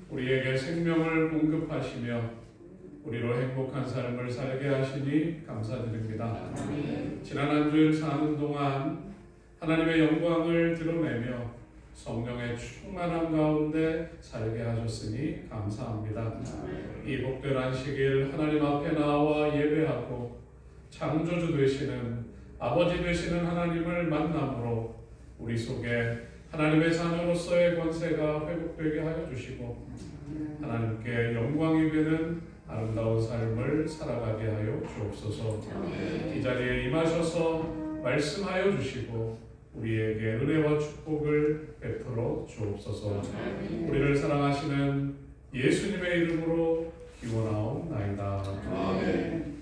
우리에게 생명을 공급하시며 우리로 행복한 삶을 살게 하시니 감사드립니다. 지난 한 주일 사는 동안 하나님의 영광을 드러내며 성령의 충만함 가운데 살게 하셨으니 감사합니다. 이 복된 안식일 하나님 앞에 나와 예배하고 창조주 되시는 아버지 되시는 하나님을 만남으로 우리 속에 하나님의 자녀로서의 권세가 회복되게 하여 주시고 하나님께 영광이 되는 아름다운 삶을 살아가게 하여 주옵소서. 이 자리에 임하셔서 말씀하여 주시고 우리에게 은혜와 축복을 베풀어 주옵소서. 우리를 사랑하시는 예수님의 이름으로 기원하옵나이다. 아멘.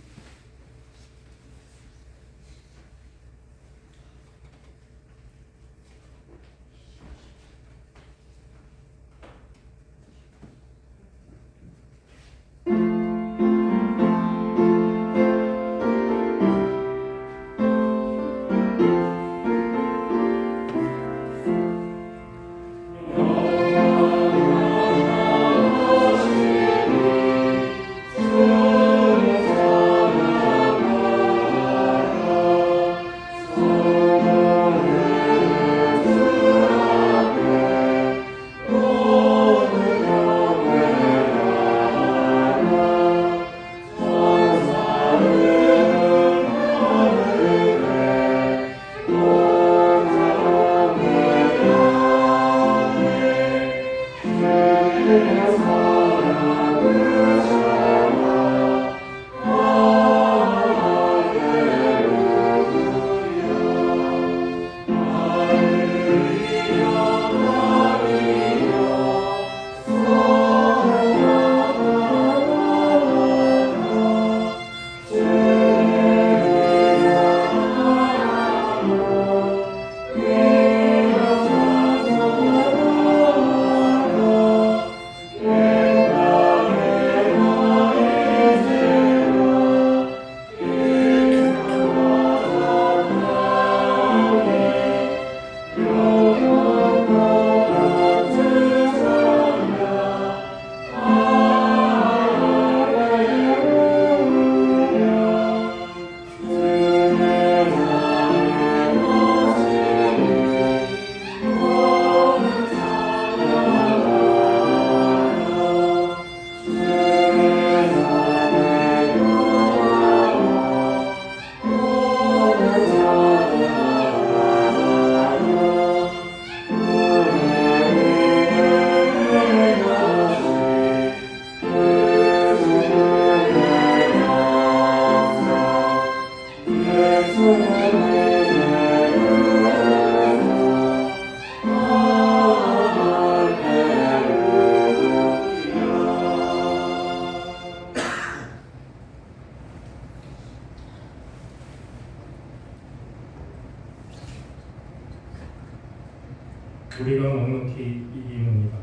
우리가 넉넉히 이기느니라.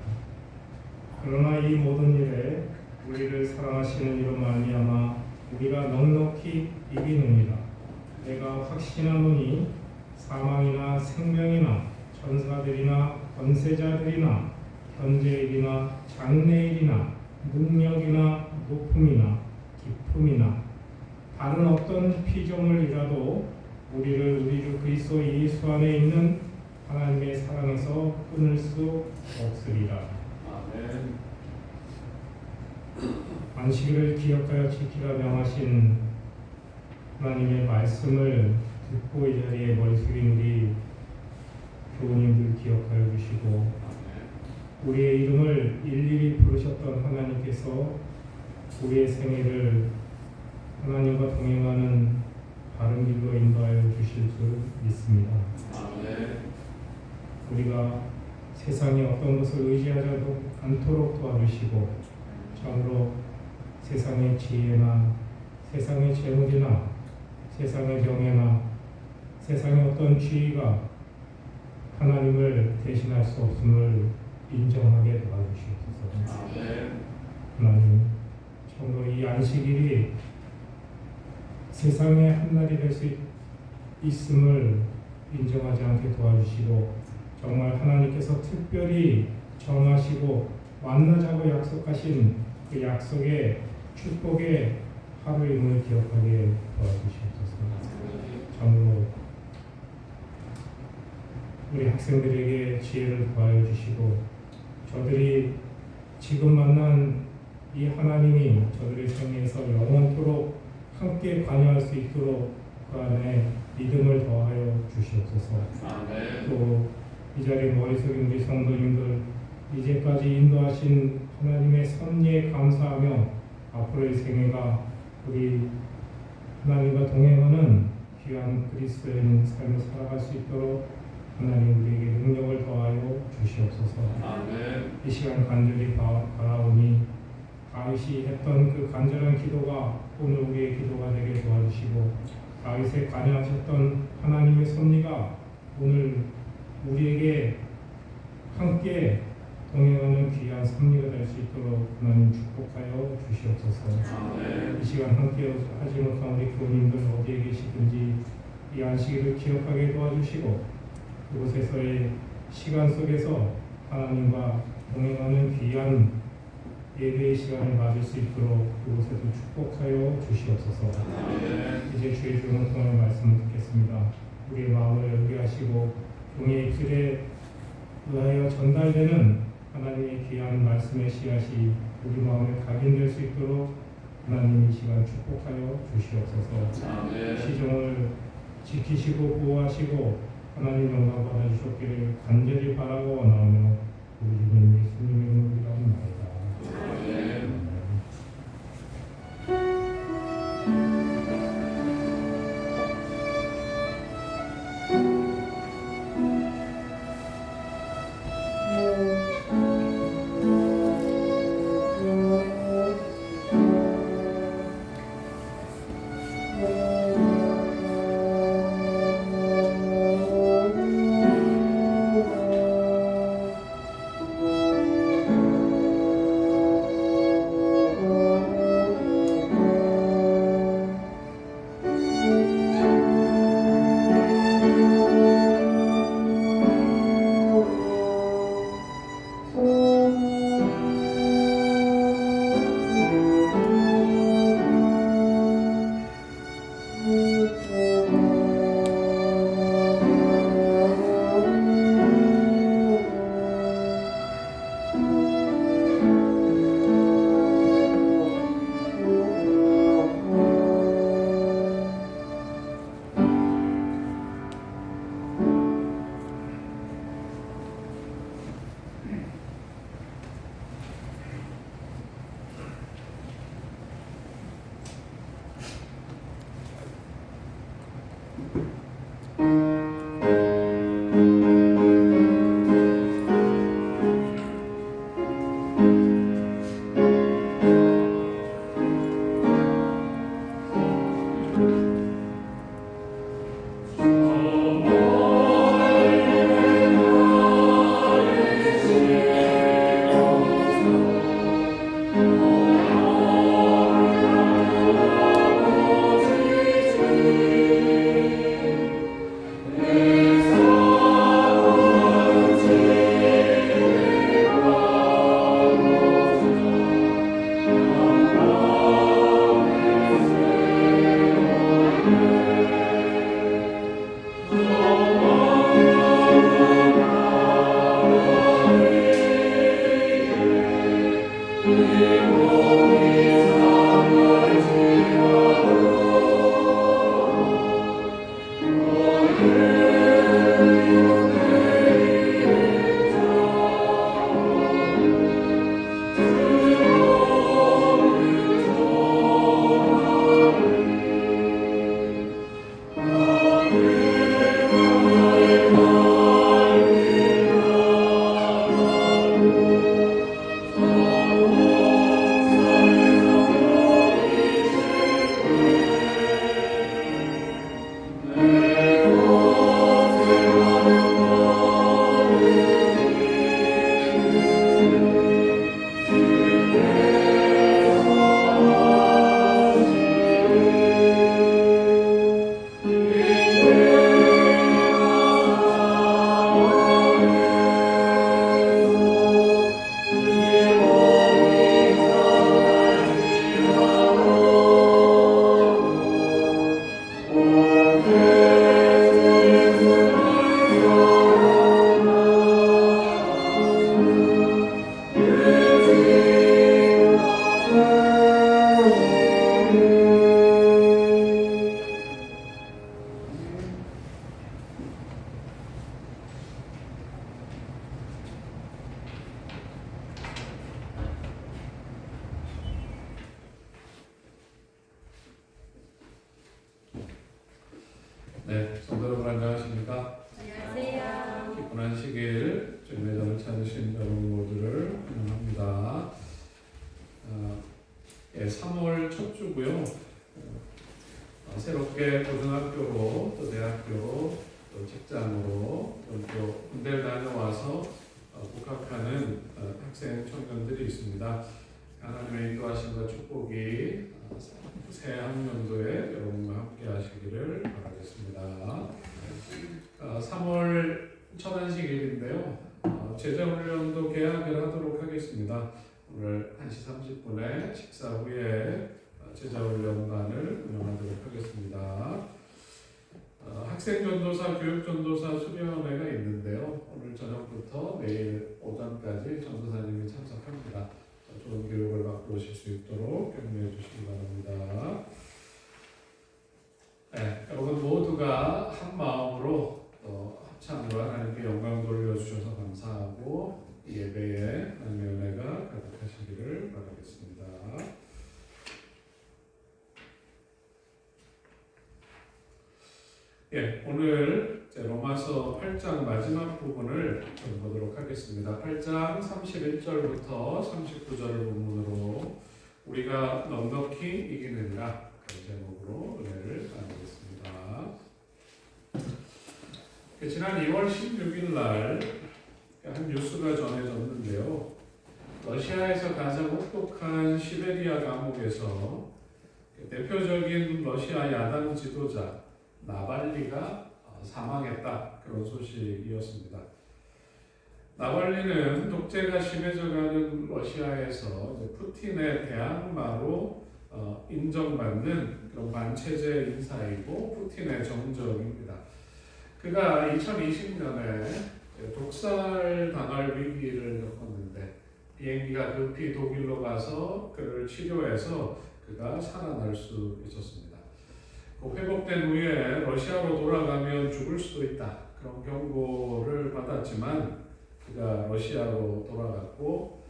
그러나 이 모든 일에 우리를 사랑하시는 이로 말미암아 우리가 넉넉히 이기느니라. 내가 확신하노니 사망이나 생명이나 천사들이나 권세자들이나 현재일이나 장래일이나 능력이나 높음이나 깊음이나 다른 어떤 피조물이라도 우리를 우리 주 그리스도 예수 안에 있는 하나님의 사랑에서 끊을 수 없으리라. 아멘. 안식일을 기억하여 지키라 명하신 하나님의 말씀을 듣고 이 자리에 머리 숙인 우리 교우님들 기억하여 주시고, 우리의 이름을 일일이 부르셨던 하나님께서 우리의 생애를 하나님과 동행하는 바른 길로 인도하여 주실 줄 믿습니다. 아멘. 우리가 세상의 어떤 것을 의지하지 않도록 도와주시고, 참으로 세상의 지혜나 세상의 재물이나 세상의 명예나 세상의 어떤 지위가 하나님을 대신할 수 없음을 인정하게 도와주시옵소서. 아멘. 하나님, 참으로 이 안식일이 세상의 한날이 될 수 있음을 인정하지 않게 도와주시고, 정말 하나님께서 특별히 정하시고 만나자고 약속하신 그 약속의 축복의 하루임을 기억하게 도와주시옵소서. 참으로 우리 학생들에게 지혜를 더하여 주시고, 저들이 지금 만난 이 하나님이 저들의 생애에서 영원토록 함께 관여할 수 있도록 그 안에 믿음을 더하여 주시옵소서. 아멘. 또 이 자리에 머리 숙인 우리 성도님들, 이제까지 인도하신 하나님의 섭리에 감사하며 앞으로의 생애가 우리 하나님과 동행하는 귀한 그리스도인 삶을 살아갈 수 있도록 하나님 우리에게 능력을 더하여 주시옵소서. 아멘. 이 시간 간절히 바라오니 다윗이 했던 그 간절한 기도가 오늘 우리의 기도가 되게 도와주시고, 다윗에 관여하셨던 하나님의 섭리가 오늘 우리에게 함께 동행하는 귀한 섭리가 될 수 있도록 하나님 축복하여 주시옵소서. 아멘. 이 시간 함께 하지 못한 우리 교우님들 어디에 계시든지 이 안식일을 기억하게 도와주시고, 그곳에서의 시간 속에서 하나님과 동행하는 귀한 예배의 시간을 맞을 수 있도록 그곳에도 축복하여 주시옵소서. 아멘. 이제 주의 종을 통한 말씀을 듣겠습니다. 우리의 마음을 열게 하시고 종의 입술에 의하여 전달되는 하나님의 귀한 말씀의 씨앗이 우리 마음에 각인될 수 있도록 하나님 이 시간 축복하여 주시옵소서. 아멘. 시종을 지키시고 보호하시고 하나님 영광 받아주셨기를 간절히 바라고 원하며 우리 주님 예수님의 이름으로 기도합니다. 아멘. 네, 성도 여러분 안녕하십니까? 안녕하세요. 기쁜 안식일 주님의 전을 찾으신 여러분 모두를 환영합니다. 3월 첫 주고요. 새롭게 고등학교로 또 대학교로 또 직장으로 또 군대를 다녀와서 복학하는 학생 청년들이 있습니다. 하나님의 인도하심과 축복이 새 학년도에 여러분과 함께 하시기를 바라겠습니다. 3월 첫 안식일인데요. 제자훈련도 개학을 하도록 하겠습니다. 오늘 1시 30분에 식사 후에 제자훈련반을 운영하도록 하겠습니다. 학생전도사, 교육전도사 수련회가 있는데요. 오늘 저녁부터 내일 오전까지 전도사님이 참석합니다. 좋은 교육을 받고 오실 수 있도록 격려해 주시기 바랍니다. 네, 여러분 모두가 한 마음으로 합창으로 하나님께 영광 돌려주셔서 감사하고 이 예배에 하나님의 은혜가 가득하시기를 바라겠습니다. 예, 오늘 로마서 8장 마지막 부분을 좀 보도록 하겠습니다. 8장 31절부터 39절을 본문으로 우리가 넉넉히 이기느니라 그 제목으로 은혜를 나누겠습니다. 지난 2월 16일 날 한 뉴스가 전해졌는데요. 러시아에서 가장 혹독한 시베리아 감옥에서 대표적인 러시아 야당 지도자 나발리가 사망했다. 그런 소식이었습니다. 나발리는 독재가 심해져가는 러시아에서 푸틴의 대항마로 인정받는 그런 반체제 인사이고 푸틴의 정적입니다. 그가 2020년에 독살 당할 위기를 겪었는데 비행기가 급히 독일로 가서 그를 치료해서 그가 살아날 수 있었습니다. 회복된 후에 러시아로 돌아가면 죽을 수도 있다. 그런 경고를 받았지만 그가 러시아로 돌아갔고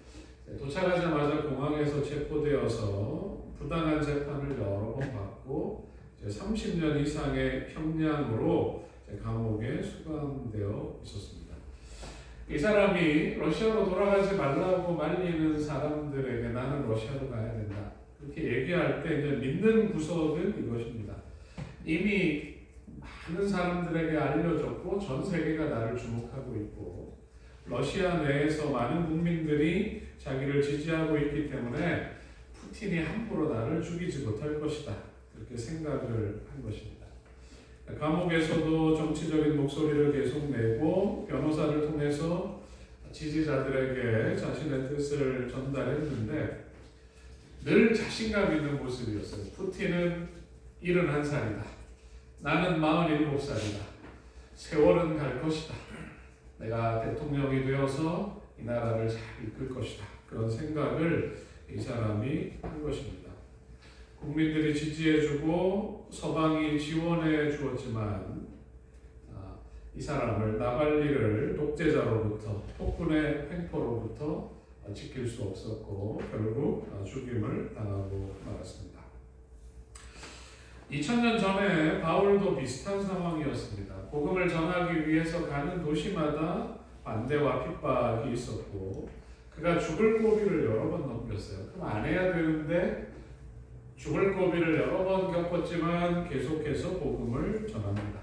도착하자마자 공항에서 체포되어서 부당한 재판을 여러 번 받고 30년 이상의 형량으로 감옥에 수감되어 있었습니다. 이 사람이 러시아로 돌아가지 말라고 말리는 사람들에게 나는 러시아로 가야 된다. 그렇게 얘기할 때 이제 믿는 구석은 이것입니다. 이미 많은 사람들에게 알려졌고 전 세계가 나를 주목하고 있고 러시아 내에서 많은 국민들이 자기를 지지하고 있기 때문에 푸틴이 함부로 나를 죽이지 못할 것이다. 그렇게 생각을 한 것입니다. 감옥에서도 정치적인 목소리를 계속 내고 변호사를 통해서 지지자들에게 자신의 뜻을 전달했는데 늘 자신감 있는 모습이었어요. 푸틴은 71살이다. 나는 47살이다. 세월은 갈 것이다. 내가 대통령이 되어서 이 나라를 잘 이끌 것이다. 그런 생각을 이 사람이 한 것입니다. 국민들이 지지해주고 서방이 지원해 주었지만 이 사람을 나발리를 독재자로부터 폭군의 횡포로부터 지킬 수 없었고 결국 죽임을 당하고 말았습니다. 2000년 전에 바울도 비슷한 상황이었습니다. 복음을 전하기 위해서 가는 도시마다 반대와 핍박이 있었고 그가 죽을 고비를 여러 번 넘겼어요. 그럼 안 해야 되는데 죽을 고비를 여러 번 겪었지만 계속해서 복음을 전합니다.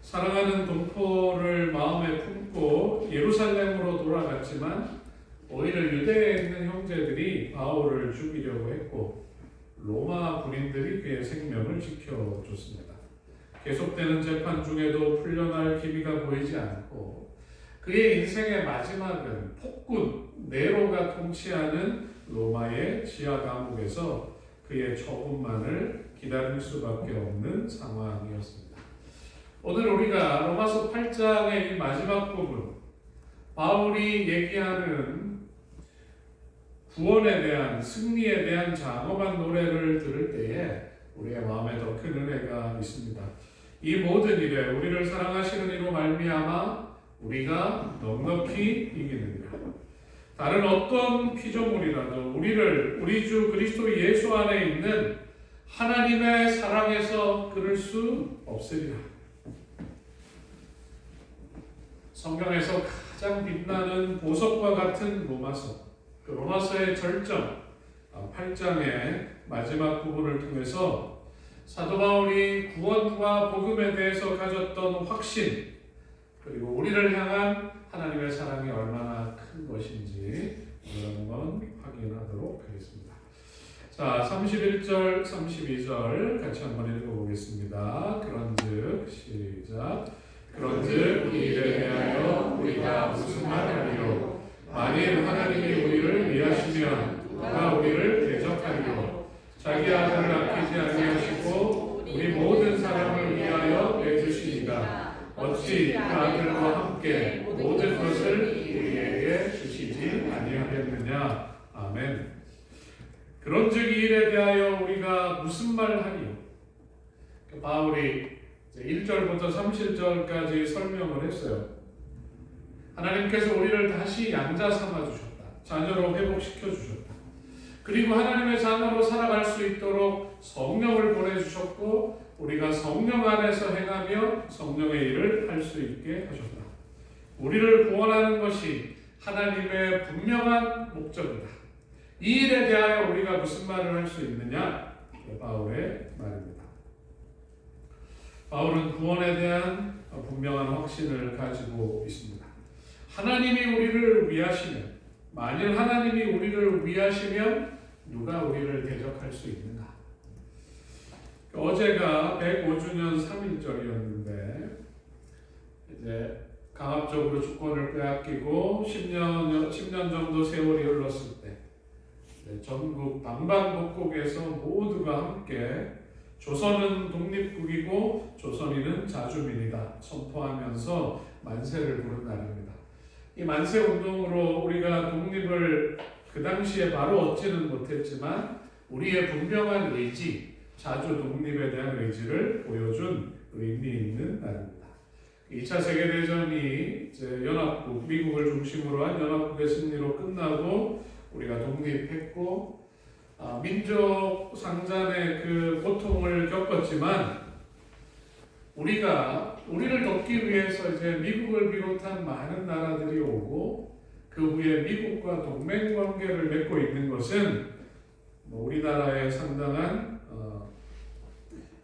사랑하는 동포를 마음에 품고 예루살렘으로 돌아갔지만 오히려 유대에 있는 형제들이 바울을 죽이려고 했고 로마 군인들이 그의 생명을 지켜줬습니다. 계속되는 재판 중에도 풀려날 기미가 보이지 않고 그의 인생의 마지막은 폭군 네로가 통치하는 로마의 지하 감옥에서 그의 처분만을 기다릴 수밖에 없는 상황이었습니다. 오늘 우리가 로마서 8장의 이 마지막 부분 바울이 얘기하는 구원에 대한 승리에 대한 장엄한 노래를 들을 때에 우리의 마음에 더 큰 은혜가 있습니다. 이 모든 일에 우리를 사랑하시는 이로 말미암아 우리가 넉넉히 이기느니라. 다른 어떤 피조물이라도 우리 주 그리스도 예수 안에 있는 하나님의 사랑에서 끊을 수 없으리라. 성경에서 가장 빛나는 보석과 같은 로마서, 그 로마서의 절정 8장의 마지막 부분을 통해서 사도 바울이 구원과 복음에 대해서 가졌던 확신, 그리고 우리를 향한 하나님의 사랑이 얼마나 큰 것인지 한번 확인하도록 하겠습니다. 자, 31절, 32절 같이 한번 읽어보겠습니다. 그런즉 시작. 그런즉 이 일에 대하여 우리가 무슨 말하리요? 만일 하나님이 우리를 위하시면 누가 우리를 대적하리요? 자기 아들을 아끼지 아니하시고 우리 모든 사람을 위하여 내주시니가 어찌 그 아들과 함께 모든 것을 우리에게 주시지 아니하겠느냐. 아멘. 그런즉 이 일에 대하여 우리가 무슨 말을 하리요? 바울이 1절부터 30절까지 설명을 했어요. 하나님께서 우리를 다시 양자 삼아 주셨다. 자녀로 회복시켜 주셨다. 그리고 하나님의 자녀로 살아갈 수 있도록 성령을 보내주셨고 우리가 성령 안에서 행하며 성령의 일을 할 수 있게 하셨다. 우리를 구원하는 것이 하나님의 분명한 목적이다. 이 일에 대하여 우리가 무슨 말을 할 수 있느냐? 바울의 말입니다. 바울은 구원에 대한 분명한 확신을 가지고 있습니다. 하나님이 우리를 위하시면, 만일 하나님이 우리를 위하시면 누가 우리를 대적할 수 있는가? 어제가 105주년 3.1절이었는데 이제 강압적으로 주권을 빼앗기고 10년 정도 세월이 흘렀을 때 전국 방방곡곡에서 모두가 함께 조선은 독립국이고 조선인은 자주민이다 선포하면서 만세를 부른 날입니다. 이 만세 운동으로 우리가 독립을 그 당시에 바로 얻지는 못했지만 우리의 분명한 의지, 자주 독립에 대한 의지를 보여준 의미 있는 날입니다. 2차 세계대전이 이제 연합국, 미국을 중심으로 한 연합국의 승리로 끝나고 우리가 독립했고 민족 상잔의 그 고통을 겪었지만 우리를 돕기 위해서 이제 미국을 비롯한 많은 나라들이 오고 그 후에 미국과 동맹 관계를 맺고 있는 것은 우리나라의 상당한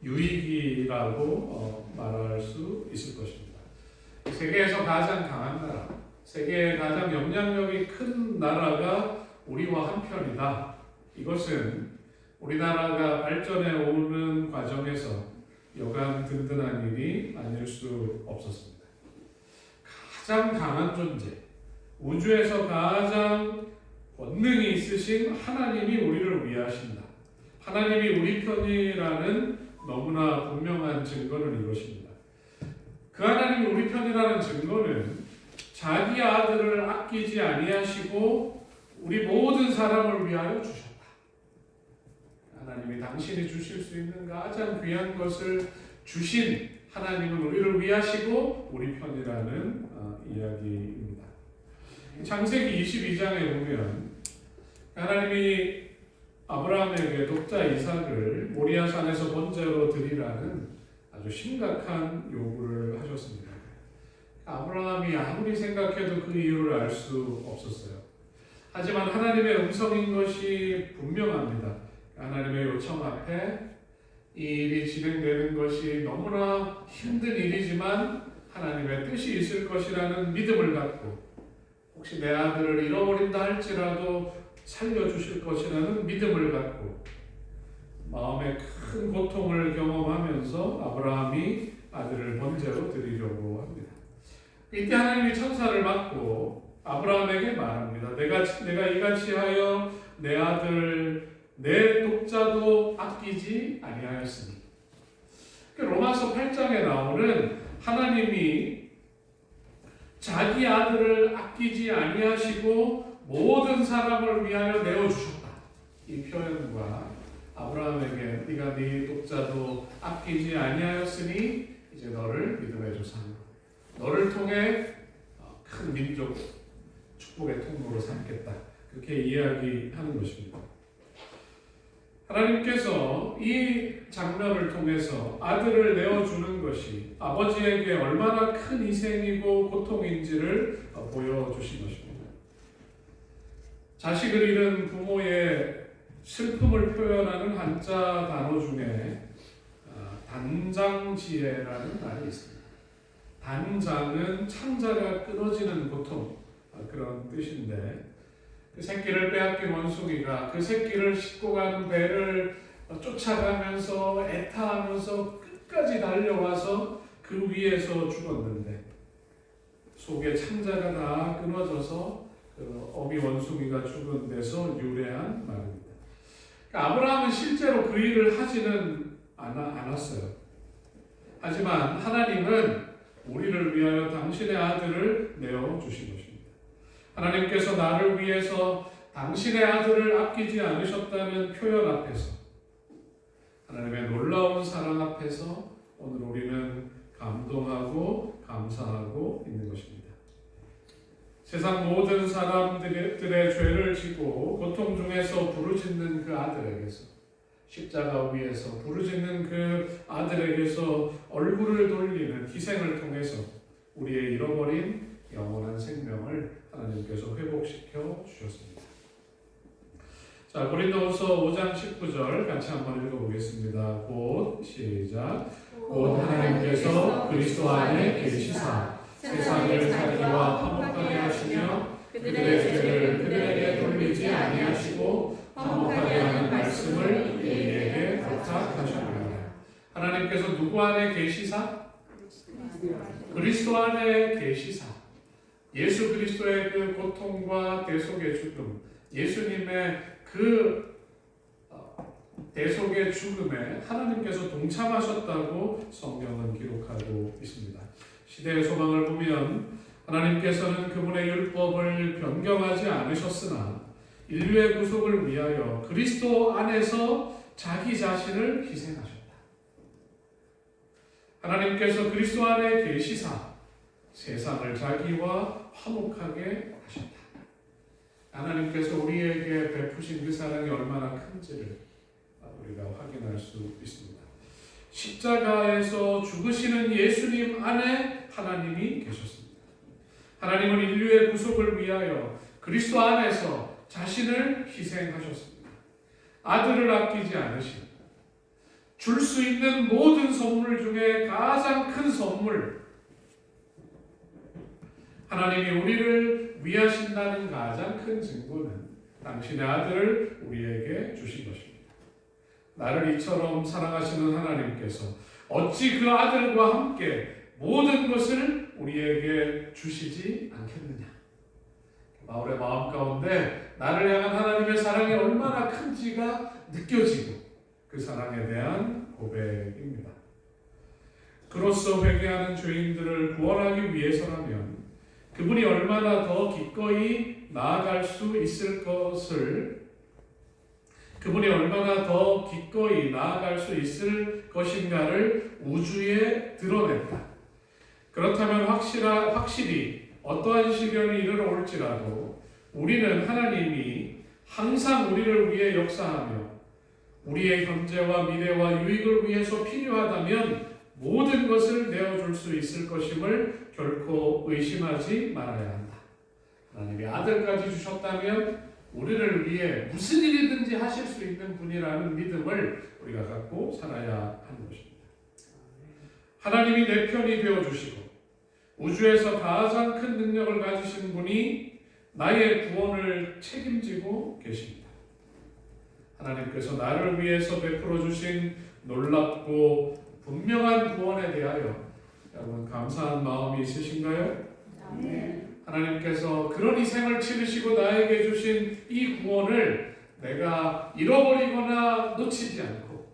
유익이라고 말할 수 있을 것입니다. 세계에서 가장 강한 나라, 세계에 가장 영향력이 큰 나라가 우리와 한편이다. 이것은 우리나라가 발전해 오는 과정에서 여간 든든한 일이 아닐 수 없었습니다. 가장 강한 존재, 우주에서 가장 권능이 있으신 하나님이 우리를 위하신다. 하나님이 우리 편이라는 너무나 분명한 증거는 이것입니다. 그 하나님이 우리 편이라는 증거는 자기 아들을 아끼지 아니하시고 우리 모든 사람을 위하여 주셨다. 하나님이 당신이 주실 수 있는 가장 귀한 것을 주신 하나님은 우리를 위하시고 우리 편이라는 이야기입니다. 창세기 22장에 보면 하나님이 아브라함에게 독자 이삭을 모리아산에서 번제로 드리라는 아주 심각한 요구를 하셨습니다. 아브라함이 아무리 생각해도 그 이유를 알 수 없었어요. 하지만 하나님의 음성인 것이 분명합니다. 하나님의 요청 앞에 이 일이 진행되는 것이 너무나 힘든 일이지만 하나님의 뜻이 있을 것이라는 믿음을 갖고 혹시 내 아들을 잃어버린다 할지라도 살려주실 것이라는 믿음을 갖고 마음에 큰 고통을 경험하면서 아브라함이 아들을 번제로 드리려고 합니다. 이때 하나님이 천사를 맡고 아브라함에게 말합니다. 내가 이같이 하여 내 아들 내 독자도 아끼지 아니하였으니. 로마서 8장에 나오는 하나님이 자기 아들을 아끼지 아니하시고 모든 사람을 위하여 내어주셨다. 이 표현과 아브라함에게 네가 네 독자도 아끼지 아니하였으니 이제 너를 믿음의 조상으로 너를 통해 큰 민족 축복의 통로로 삼겠다. 그렇게 이야기하는 것입니다. 하나님께서 이 장면을 통해서 아들을 내어주는 것이 아버지에게 얼마나 큰 희생이고 고통인지를 보여주신 것입니다. 자식을 잃은 부모의 슬픔을 표현하는 한자 단어 중에 단장지혜라는 말이 있습니다. 단장은 창자가 끊어지는 고통, 그런 뜻인데, 그 새끼를 빼앗긴 원숭이가 그 새끼를 싣고 가는 배를 쫓아가면서 애타하면서 끝까지 달려와서 그 위에서 죽었는데 속에 창자가 다 끊어져서 그 어미 원숭이가 죽은 데서 유래한 말입니다. 그러니까 아브라함은 실제로 그 일을 하지는 않았어요. 하지만 하나님은 우리를 위하여 당신의 아들을 내어주신 것입니다. 하나님께서 나를 위해서 당신의 아들을 아끼지 않으셨다는 표현 앞에서, 하나님의 놀라운 사랑 앞에서 오늘 우리는 감동하고 감사하고 있는 것입니다. 세상 모든 사람들의 죄를 지고 고통 중에서 부르짖는 그 아들에게서, 십자가 위에서 부르짖는 그 아들에게서 얼굴을 돌리는 희생을 통해서 우리의 잃어버린 영원한 생명을 하나님께서 회복시켜 주셨습니다. 자, 고린도후서 5장 19절 같이 한번 읽어보겠습니다. 곧 시작. 곧 하나님께서 그리스도 안에 계시사 세상을 자기와 화목하게 하시며 그들의 죄를 그들에게 돌리지 아니하시고 화목하게 하는 말씀을 우리에게 부탁하셨느니라. 하나님께서 누구 안에 계시사? 그리스도 안에 계시사. 예수 그리스도의 그 고통과 대속의 죽음, 예수님의 그 대속의 죽음에 하나님께서 동참하셨다고 성경은 기록하고 있습니다. 시대의 소망을 보면 하나님께서는 그분의 율법을 변경하지 않으셨으나 인류의 구속을 위하여 그리스도 안에서 자기 자신을 희생하셨다. 하나님께서 그리스도 안에 계시사 세상을 자기와 화목하게 하셨다. 하나님께서 우리에게 베푸신 그 사랑이 얼마나 큰지를 우리가 확인할 수 있습니다. 십자가에서 죽으시는 예수님 안에 하나님이 계셨습니다. 하나님은 인류의 구속을 위하여 그리스도 안에서 자신을 희생하셨습니다. 아들을 아끼지 않으신, 줄 수 있는 모든 선물 중에 가장 큰 선물, 하나님이 우리를 위하신다는 가장 큰 증거는 당신의 아들을 우리에게 주신 것입니다. 나를 이처럼 사랑하시는 하나님께서 어찌 그 아들과 함께 모든 것을 우리에게 주시지 않겠느냐. 바울의 마음 가운데 나를 향한 하나님의 사랑이 얼마나 큰지가 느껴지고 그 사랑에 대한 고백입니다. 그로써 회개하는 죄인들을 구원하기 위해서라면 그분이 얼마나 더 기꺼이 나아갈 수 있을 것을, 그분이 얼마나 더 기꺼이 나아갈 수 있을 것인가를 우주에 드러냈다. 그렇다면 확실히 어떠한 시련이 이르러올지라도 우리는 하나님이 항상 우리를 위해 역사하며 우리의 현재와 미래와 유익을 위해서 필요하다면 모든 것을 내어줄 수 있을 것임을 결코 의심하지 말아야 한다. 하나님이 아들까지 주셨다면 우리를 위해 무슨 일이든지 하실 수 있는 분이라는 믿음을 우리가 갖고 살아야 하는 것입니다. 하나님이 내 편이 되어주시고 우주에서 가장 큰 능력을 가지신 분이 나의 구원을 책임지고 계십니다. 하나님께서 나를 위해서 베풀어 주신 놀랍고 분명한 구원에 대하여 여러분 감사한 마음이 있으신가요? 네. 하나님께서 그런 희생을 치르시고 나에게 주신 이 구원을 내가 잃어버리거나 놓치지 않고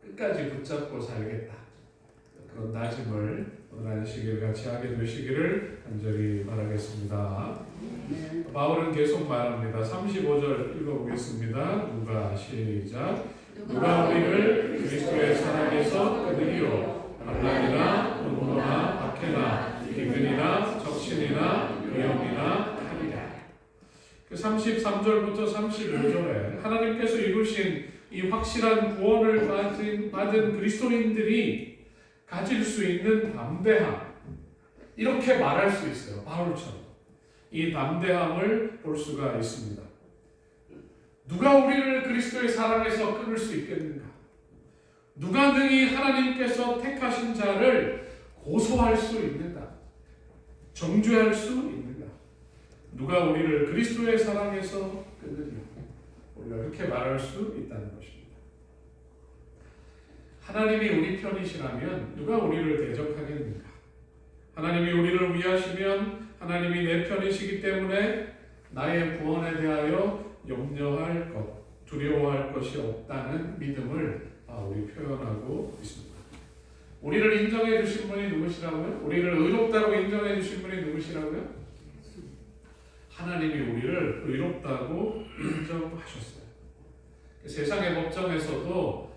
끝까지 붙잡고 살겠다. 그런 다짐을 오늘 안식일 같이 하게 되시기를 간절히 바라겠습니다. 바울은 계속 말합니다. 35절 읽어보겠습니다. 누가 시작. 누가 우리를 그리스도의 사랑에서 끊으리요. 환난이나 분노나 박해나 기근이나 적신이나 위험이나 칼이라. 그 33절부터 35절에 하나님께서 이루신 이 확실한 구원을 받은 그리스도인들이 가질 수 있는 담대함, 이렇게 말할 수 있어요. 바울처럼 이 담대함을 볼 수가 있습니다. 누가 우리를 그리스도의 사랑에서 끊을 수 있겠는가? 누가 능히 하나님께서 택하신 자를 고소할 수 있는가? 정죄할 수 있는가? 누가 우리를 그리스도의 사랑에서 끊으리요? 우리가 그렇게 말할 수 있다는 것입니다. 하나님이 우리 편이시라면 누가 우리를 대적하겠는가? 하나님이 우리를 위하시면 하나님이 내 편이시기 때문에 나의 구원에 대하여 염려할 것, 두려워할 것이 없다는 믿음을 바울이 표현하고 있습니다. 우리를 인정해 주신 분이 누구시라고요? 우리를 의롭다고 인정해 주신 분이 누구시라고요? 하나님이 우리를 의롭다고 인정하셨어요. 세상의 법정에서도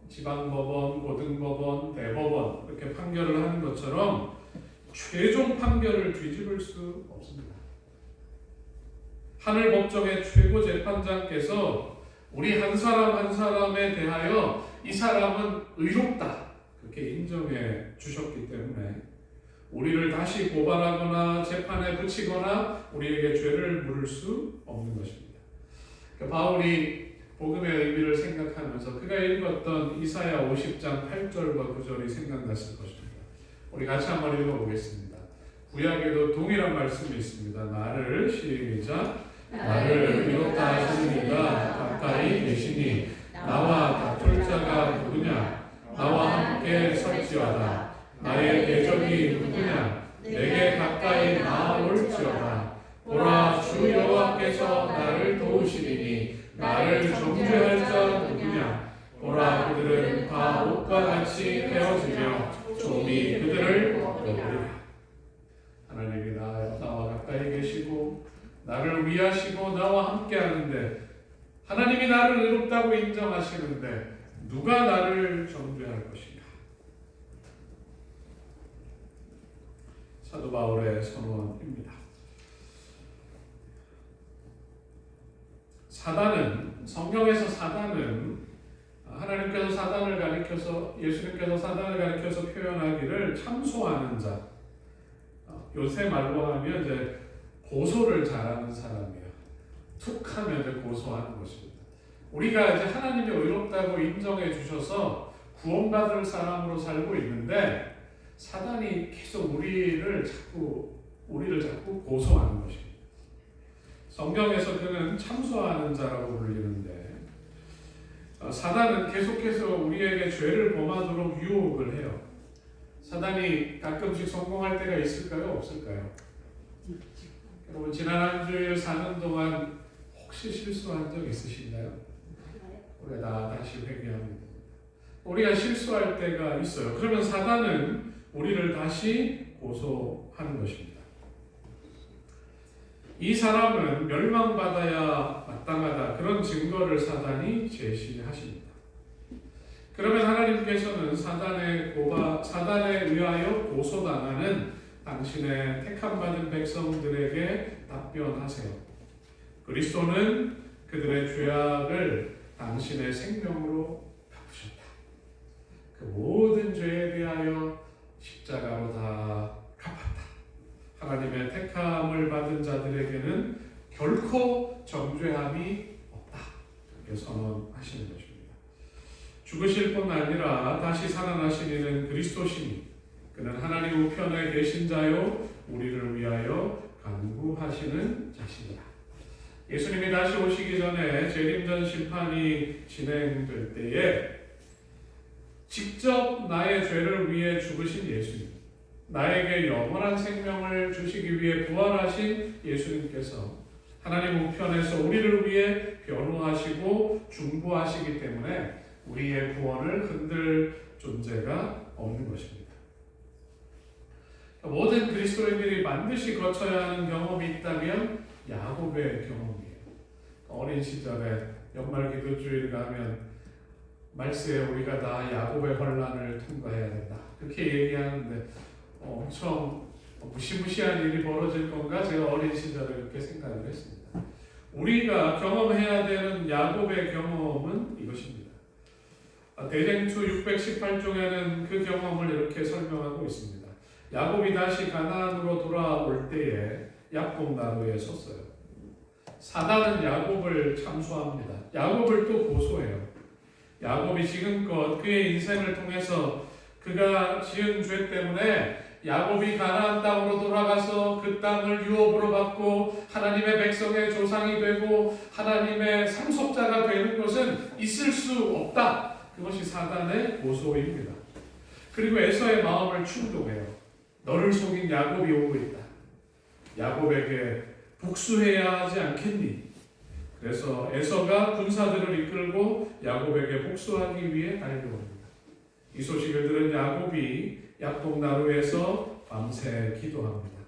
지방법원, 고등법원, 대법원 이렇게 판결을 하는 것처럼 최종 판결을 뒤집을 수 없습니다. 하늘 법정의 최고 재판장께서 우리 한 사람 한 사람에 대하여 이 사람은 의롭다 그렇게 인정해 주셨기 때문에 우리를 다시 고발하거나 재판에 붙이거나 우리에게 죄를 물을 수 없는 것입니다. 그러니까 바울이 복음의 의미를 생각하면서 그가 읽었던 이사야 50장 8절과 9절이 생각났을 것입니다. 우리 같이 한번 읽어보겠습니다. 구약에도 동일한 말씀이 있습니다. 나를 시작 나를 의롭다 하시는 이가 가까이 계시니 나와 다툴 자가 누구냐 나와 함께 설지어다 나의 대적이 누구냐 내게 가까이 나아올지어다 보라 주 여호와께서 나를 도우시리니 나를 정죄할 자 누구냐 보라 그들은 다 옷과 같이 헤어지며 좀이 그들을 먹으리라. 하나님이 나와 가까이 계시고 나를 위하시고 나와 함께 하는데 하나님이 나를 의롭다고 인정하시는데 누가 나를 정죄할 것인가? 사도 바울의 선언입니다. 성경에서 사단은 하나님께서 사단을 가리켜서 예수님께서 사단을 가리켜서 표현하기를 참소하는 자. 요새 말로 하면 이제 고소를 잘하는 사람이에요. 툭 하면 이제 고소하는 것입니다. 우리가 이제 하나님이 의롭다고 인정해 주셔서 구원받을 사람으로 살고 있는데 사단이 계속 우리를 자꾸 고소하는 것입니다. 성경에서 그는 참소하는 자라고 불리는데 사단은 계속해서 우리에게 죄를 범하도록 유혹을 해요. 사단이 가끔씩 성공할 때가 있을까요? 없을까요? 여러분 지난 한 주일 사는 동안 혹시 실수한 적 있으신가요? 우리가 다시 회개합니다. 우리가 실수할 때가 있어요. 그러면 사단은 우리를 다시 고소하는 것입니다. 이 사람은 멸망받아야 마땅하다. 그런 증거를 사단이 제시하십니다. 그러면 하나님께서는 사단에 의하여 고소당하는 당신의 택함받은 백성들에게 답변하세요. 그리스도는 그들의 죄악을 당신의 생명으로 갚으셨다. 그 모든 죄에 대하여 십자가로 다 갚았다. 하나님의 택함을 받은 자들에게는 결코 정죄함이 없다. 이렇게 선언하시는 것입니다. 죽으실 뿐 아니라 다시 살아나신 이는 그리스도시니 그는 하나님 우편에 계신 자요 우리를 위하여 간구하시는 자시니라. 예수님이 다시 오시기 전에 재림전 심판이 진행될 때에 직접 나의 죄를 위해 죽으신 예수님, 나에게 영원한 생명을 주시기 위해 부활하신 예수님께서 하나님 우편에서 우리를 위해 변호하시고 중보하시기 때문에 우리의 구원을 흔들 존재가 없는 것입니다. 모든 그리스도인들이 반드시 거쳐야 하는 경험이 있다면 야곱의 경험이에요. 어린 시절에 연말 기도주일 가면 말세에 우리가 다 야곱의 환란을 통과해야 된다. 그렇게 얘기하는데 엄청 무시무시한 일이 벌어질 건가? 제가 어린 시절에 그렇게 생각을 했습니다. 우리가 경험해야 되는 야곱의 경험은 이것입니다. 대쟁투 618쪽에는 그 경험을 이렇게 설명하고 있습니다. 야곱이 다시 가나안으로 돌아올 때에 약봉나루에 섰어요. 사단은 야곱을 참수합니다. 야곱을 또 고소해요. 야곱이 지금껏 그의 인생을 통해서 그가 지은 죄 때문에 야곱이 가나안 땅으로 돌아가서 그 땅을 유업으로 받고 하나님의 백성의 조상이 되고 하나님의 상속자가 되는 것은 있을 수 없다. 그것이 사단의 고소입니다. 그리고 에서의 마음을 충동해요. 너를 속인 야곱이 오고 있다. 야곱에게 복수해야 하지 않겠니? 그래서 에서가 군사들을 이끌고 야곱에게 복수하기 위해 달려옵니다. 이 소식을 들은 야곱이 약봉나루에서 밤새 기도합니다.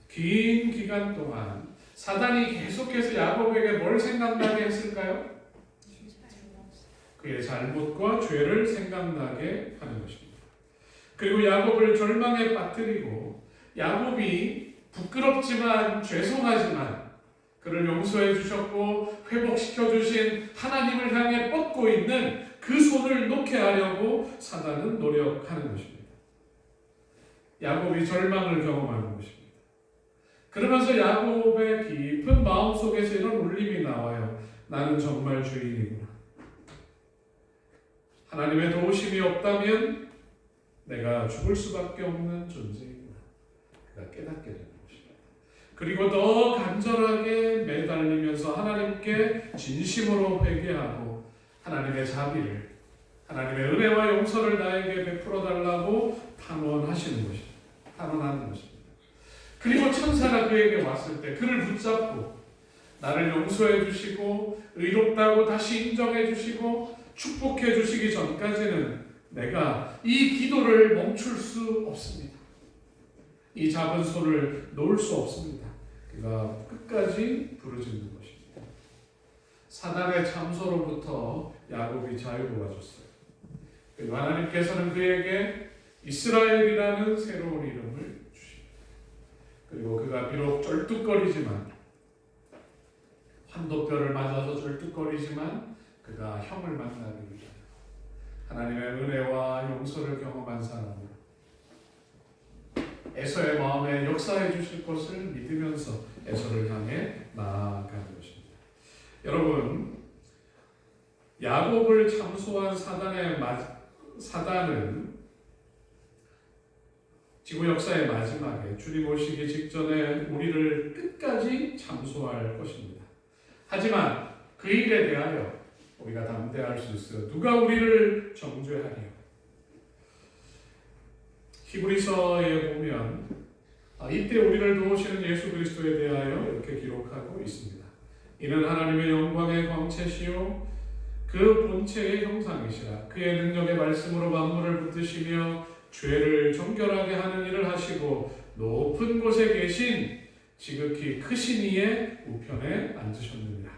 긴 기간 동안 사단이 계속해서 야곱에게 뭘 생각나게 했을까요? 그의 잘못과 죄를 생각나게 하는 것입니다. 그리고 야곱을 절망에 빠뜨리고 야곱이 부끄럽지만 죄송하지만 그를 용서해 주셨고 회복시켜 주신 하나님을 향해 뻗고 있는 그 손을 놓게 하려고 사단은 노력하는 것입니다. 야곱이 절망을 경험하는 것입니다. 그러면서 야곱의 깊은 마음속에서 이런 울림이 나와요. 나는 정말 죄인이구나. 하나님의 도우심이 없다면 내가 죽을 수밖에 없는 존재이구나. 그가 깨닫게 되는 것입니다. 그리고 더 간절하게 매달리면서 하나님께 진심으로 회개하고 하나님의 자비를, 하나님의 은혜와 용서를 나에게 베풀어 달라고 탄원하시는 것입니다. 탄원하는 것입니다. 그리고 천사가 그에게 왔을 때 그를 붙잡고 나를 용서해 주시고 의롭다고 다시 인정해 주시고 축복해 주시기 전까지는 내가 이 기도를 멈출 수 없습니다. 이 잡은 손을 놓을 수 없습니다. 그가 끝까지 부르짖는 것입니다. 사단의 참소로부터 야곱이 자유로워졌어요. 그리고 하나님께서는 그에게 이스라엘이라는 새로운 이름을 주십니다. 그리고 그가 비록 쩔뚝거리지만 환도뼈를 맞아서 쩔뚝거리지만 그가 형을 만나기 위해 하나님의 은혜와 용서를 경험한 사람으로 에서의 마음에 역사해 주실 것을 믿으면서 에서를 향해 나아가는 것입니다. 여러분, 야곱을 참소한 사단은 지구 역사의 마지막에 주님 오시기 직전에 우리를 끝까지 참소할 것입니다. 하지만 그 일에 대하여 우리가 담대할 수 있어요. 누가 우리를 정죄하리요? 히브리서에 보면 이때 우리를 도우시는 예수 그리스도에 대하여 이렇게 기록하고 있습니다. 이는 하나님의 영광의 광채시요 그 본체의 형상이시라. 그의 능력의 말씀으로 만물을 붙드시며 죄를 정결하게 하는 일을 하시고 높은 곳에 계신 지극히 크신 이의 우편에 앉으셨느니라.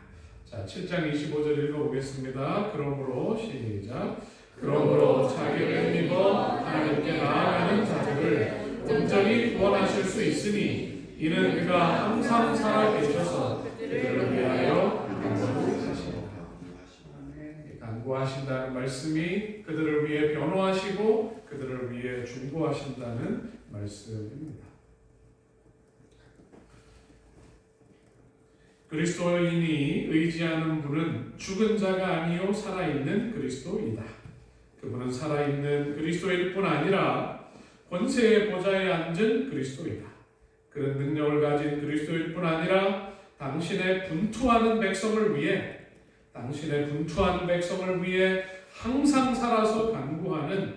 자, 7장 25절 읽어보겠습니다. 그러므로 시작. 그러므로 자기를 힘입어 하나님께 나아가는 자들을 온전히 구원하실 수 있으니 이는 그가 항상 살아 계셔서 그들을 위하여 간구하시니라. 간구하신다는 말씀이 그들을 위해 변호하시고 그들을 위해 중보하신다는 말씀입니다. 그리스도인이 의지하는 분은 죽은 자가 아니요 살아있는 그리스도이다. 그분은 살아있는 그리스도일 뿐 아니라 권세의 보좌에 앉은 그리스도이다. 그런 능력을 가진 그리스도일 뿐 아니라 당신의 분투하는 백성을 위해 항상 살아서 간구하는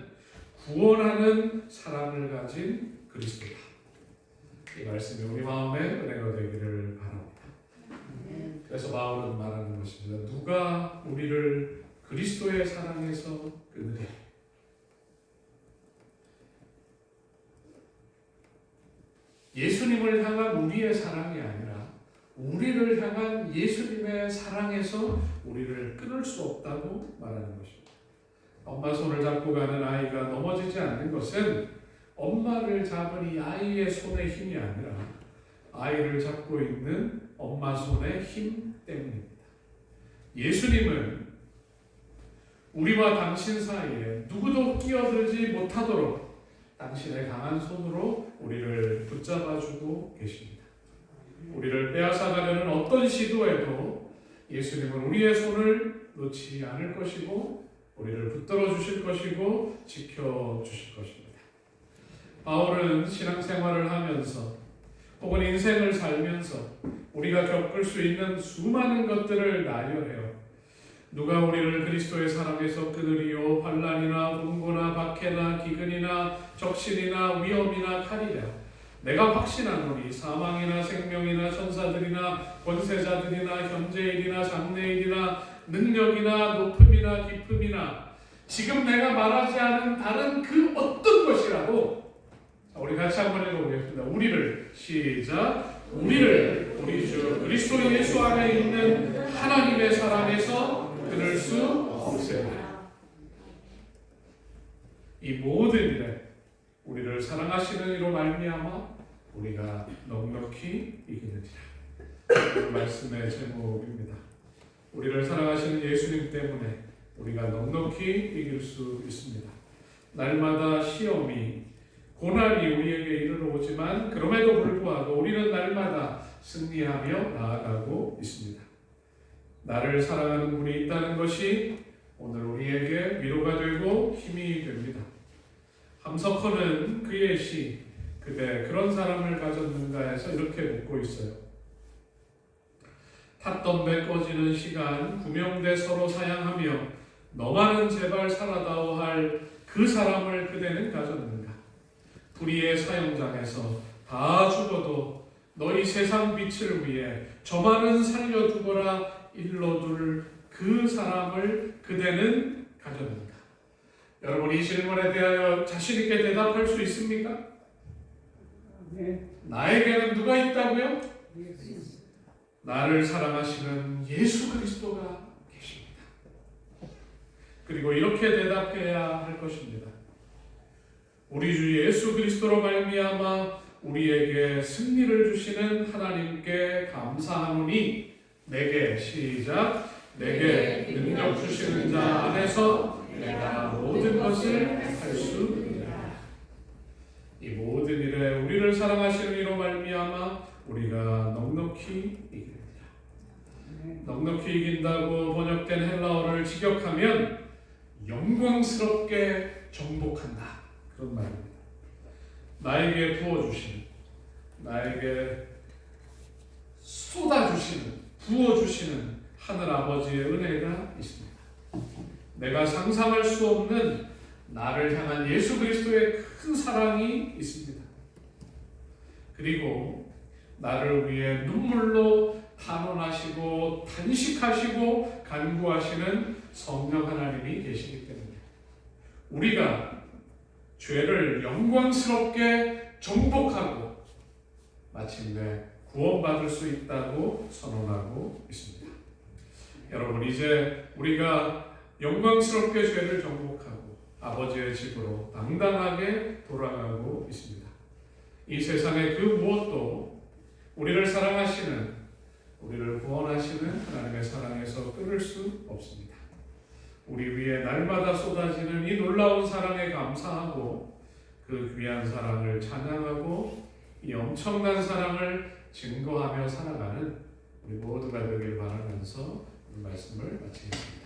구원하는 사랑을 가진 그리스도다. 이 말씀이 우리 마음에 은혜가 되기를 바랍니다. 그래서 바울은 말하는 것입니다. 누가 우리를 그리스도의 사랑에서 끊으랴. 예수님을 향한 우리의 사랑이 아니라 우리를 향한 예수님의 사랑에서 우리를 끊을 수 없다고 말하는 것입니다. 엄마 손을 잡고 가는 아이가 넘어지지 않는 것은 엄마를 잡은 이 아이의 손의 힘이 아니라 아이를 잡고 있는 엄마 손의 힘 때문입니다. 예수님은 우리와 당신 사이에 누구도 끼어들지 못하도록 당신의 강한 손으로 우리를 붙잡아주고 계십니다. 우리를 빼앗아가려는 어떤 시도에도 예수님은 우리의 손을 놓지 않을 것이고 우리를 붙들어 주실 것이고 지켜 주실 것입니다. 바울은 신앙생활을 하면서 혹은 인생을 살면서 우리가 겪을 수 있는 수많은 것들을 나열해요. 누가 우리를 그리스도의 사랑에서 끊으리요? 환난이나 공고나 박해나 기근이나 적신이나 위험이나 칼이라. 내가 확신하노니 사망이나 생명이나 천사들이나 권세자들이나 현재일이나 장래일이나 능력이나 높음이나 깊음이나 지금 내가 말하지 않은 다른 그 어떤 것이라도, 우리 같이 한번 읽어보겠습니다. 우리를 시작. 우리를 우리 주 그리스도 예수 안에 있는 하나님의 사랑에서 끊을 수 없습니다. 이 모든 일에 우리를 사랑하시는 이로 말미암아 우리가 넉넉히 이기느니라. 말씀의 제목입니다. 우리를 사랑하시는 예수님 때문에 우리가 넉넉히 이길 수 있습니다. 날마다 시험이 고난이 우리에게 이르러 오지만 그럼에도 불구하고 우리는 날마다 승리하며 나아가고 있습니다. 나를 사랑하는 분이 있다는 것이 오늘 우리에게 위로가 되고 힘이 됩니다. 함석헌은 그의 시 그대 그런 사람을 가졌는가에서 이렇게 묻고 있어요. 탔던 배 꺼지는 시간 구명대 서로 사양하며 너만은 제발 살아다오 할 그 사람을 그대는 가졌는가? 불의의 사형장에서 다 죽어도 너희 세상 빛을 위해 저만은 살려두거라 일러둘 그 사람을 그대는 가졌는가? 여러분, 이 질문에 대하여 자신 있게 대답할 수 있습니까? 네. 나에게는 누가 있다고요? 나를 사랑하시는 예수 그리스도가 계십니다. 그리고 이렇게 대답해야 할 것입니다. 우리 주 예수 그리스도로 말미암아 우리에게 승리를 주시는 하나님께 감사하노니 내게 시작. 내게 능력 주시는 자 안에서 내가 모든 것을 할 수 있다. 이 모든 일에 우리를 사랑하시는 이로 말미암아 우리가 넉넉히 이깁니다. 넉넉히 이긴다고 번역된 헬라어를 직역하면 영광스럽게 정복한다, 그런 말입니다. 나에게 부어주시는, 나에게 쏟아주시는, 부어주시는 하늘 아버지의 은혜가 있습니다. 내가 상상할 수 없는 나를 향한 예수 그리스도의 큰 사랑이 있습니다. 그리고 나를 위해 눈물로 탄원하시고 탄식하시고 간구하시는 성령 하나님이 계시기 때문에 우리가 죄를 영광스럽게 정복하고 마침내 구원받을 수 있다고 선언하고 있습니다. 여러분, 이제 우리가 영광스럽게 죄를 정복하고 아버지의 집으로 당당하게 돌아가고 있습니다. 이 세상의 그 무엇도 우리를 사랑하시는, 우리를 구원하시는 하나님의 사랑에서 끊을 수 없습니다. 우리 위에 날마다 쏟아지는 이 놀라운 사랑에 감사하고 그 귀한 사랑을 찬양하고 이 엄청난 사랑을 증거하며 살아가는 우리 모두가 되길 바라면서 오늘 말씀을 마치겠습니다.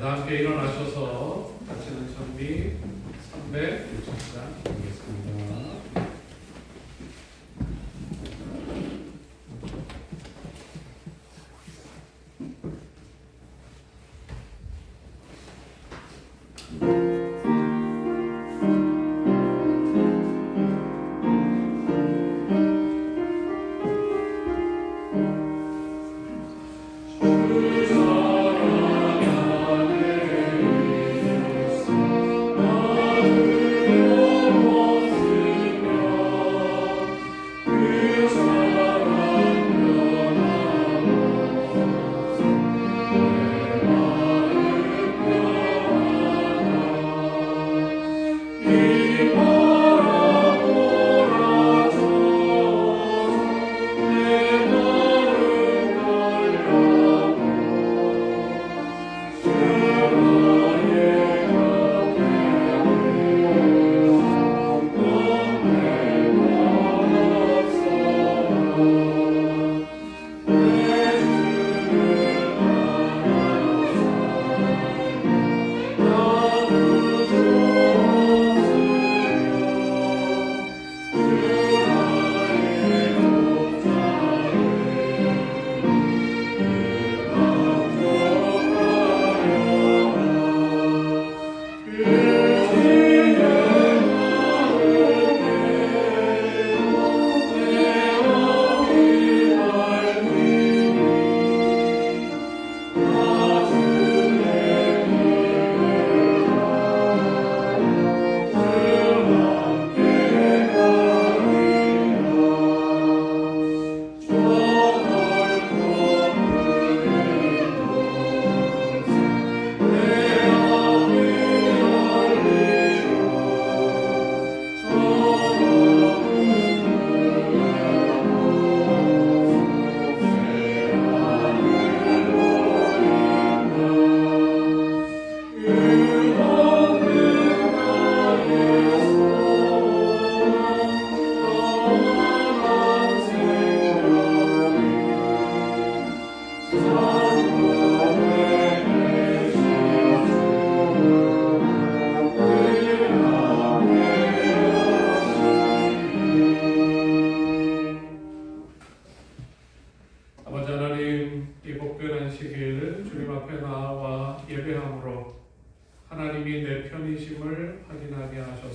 다 함께 일어나셔서 같이는 찬미 360장 드리겠습니다. 사랑하네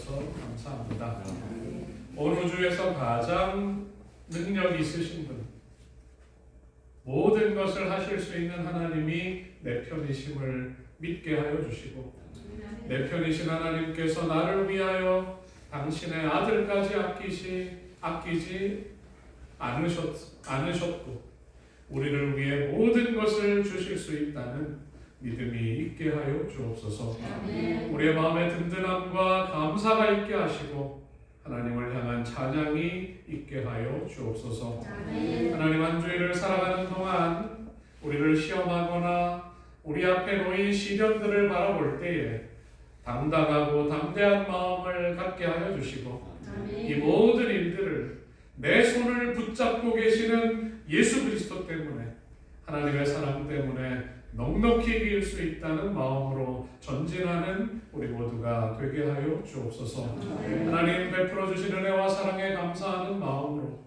주셔서 감사합니다. 온 우주에서 가장 능력 있으신 분, 모든 것을 하실 수 있는 하나님이 내 편이심을 믿게 하여 주시고, 내 편이신 하나님께서 나를 위하여 당신의 아들까지 아끼지 않으셨고 우리를 위해 모든 것을 주실 수 있다는 믿음이 있게 하여 주옵소서. 우리의 마음에 든든함과 감사가 있게 하시고 하나님을 향한 찬양이 있게 하여 주옵소서. 하나님, 한 주일을 살아가는 동안 우리를 시험하거나 우리 앞에 놓인 시련들을 바라볼 때에 당당하고 담대한 마음을 갖게 하여 주시고 이 모든 일들을 내 손을 붙잡고 계시는 예수 그리스도 때문에, 하나님의 사랑 때문에 넉넉히 이길 수 있다는 마음으로 전진하는 우리 모두가 되게 하여 주옵소서. 하나님 베풀어 주신 은혜와 사랑에 감사하는 마음으로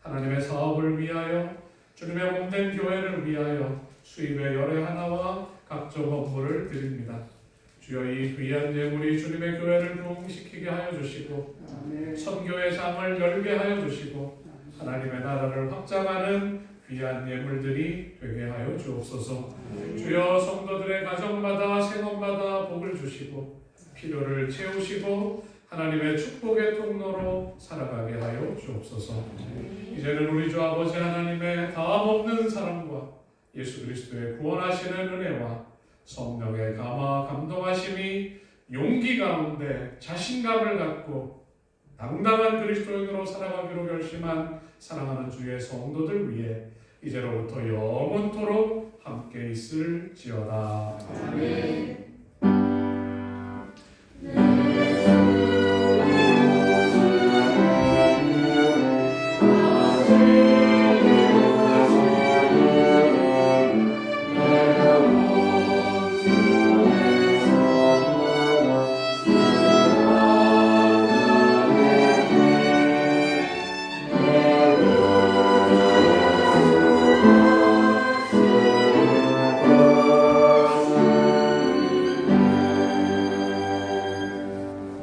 하나님의 사업을 위하여, 주님의 몸된 교회를 위하여 수입의 열애 하나와 각종 업무를 드립니다. 주여, 이 귀한 예물이 주님의 교회를 부흥시키게 하여 주시고 선교의 장을 열게 하여 주시고 하나님의 나라를 확장하는 귀한 예물들이 되게 하여 주옵소서. 주여, 성도들의 가정마다 생업마다 복을 주시고 필요를 채우시고 하나님의 축복의 통로로 살아가게 하여 주옵소서. 이제는 우리 주 아버지 하나님의 다함없는 사랑과 예수 그리스도의 구원하시는 은혜와 성령의 감동하심이 용기 가운데 자신감을 갖고 당당한 그리스도인으로 살아가기로 결심한 사랑하는 주의 성도들 위해 이제로부터 영원토록 함께 있을지어다. 아멘.